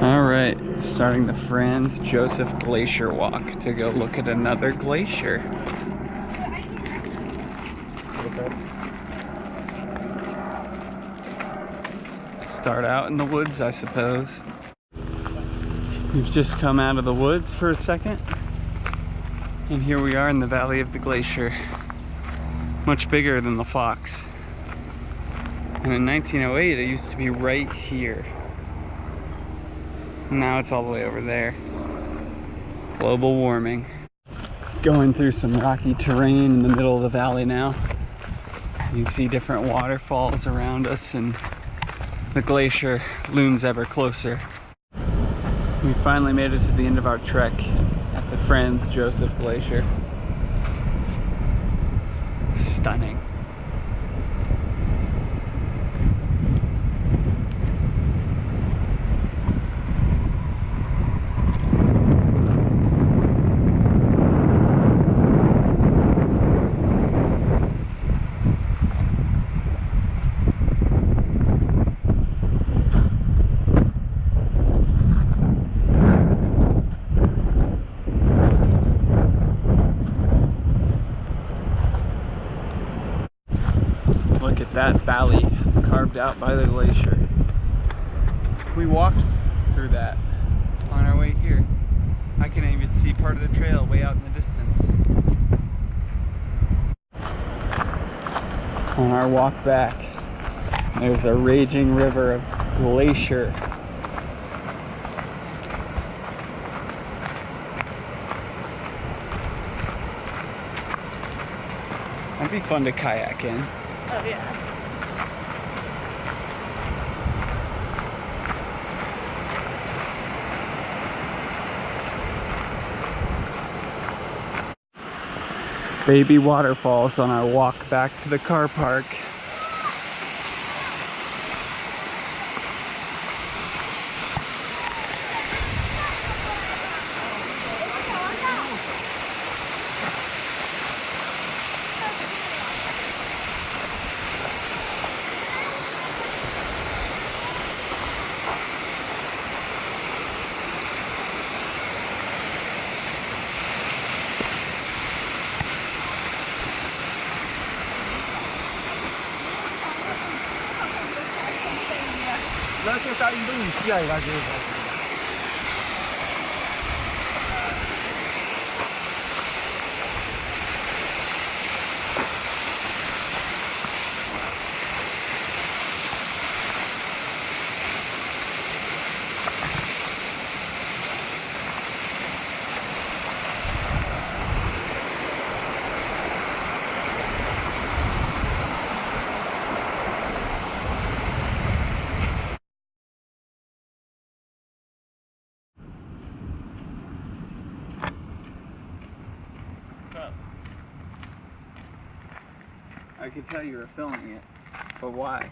Alright, starting the Franz Josef Glacier walk to go look at another glacier. Start out in the woods, I suppose. We've just come out of the woods for a second, and here we are in the valley of the glacier. Much bigger than the Fox. And in 1908 it used to be right here. Now it's all the way over there. Global warming. Going through some rocky terrain in the middle of the valley now. You can see different waterfalls around us, and the glacier looms ever closer. We finally made it to the end of our trek at the Franz Josef Glacier. Stunning. Look at that valley carved out by the glacier. We walked through that on our way here. I can even see part of the trail way out in the distance. On our walk back, there's a raging river of glacier. That'd be fun to kayak in. Oh yeah. Baby waterfalls on our walk back to the car park. I could tell you were filming it, but why?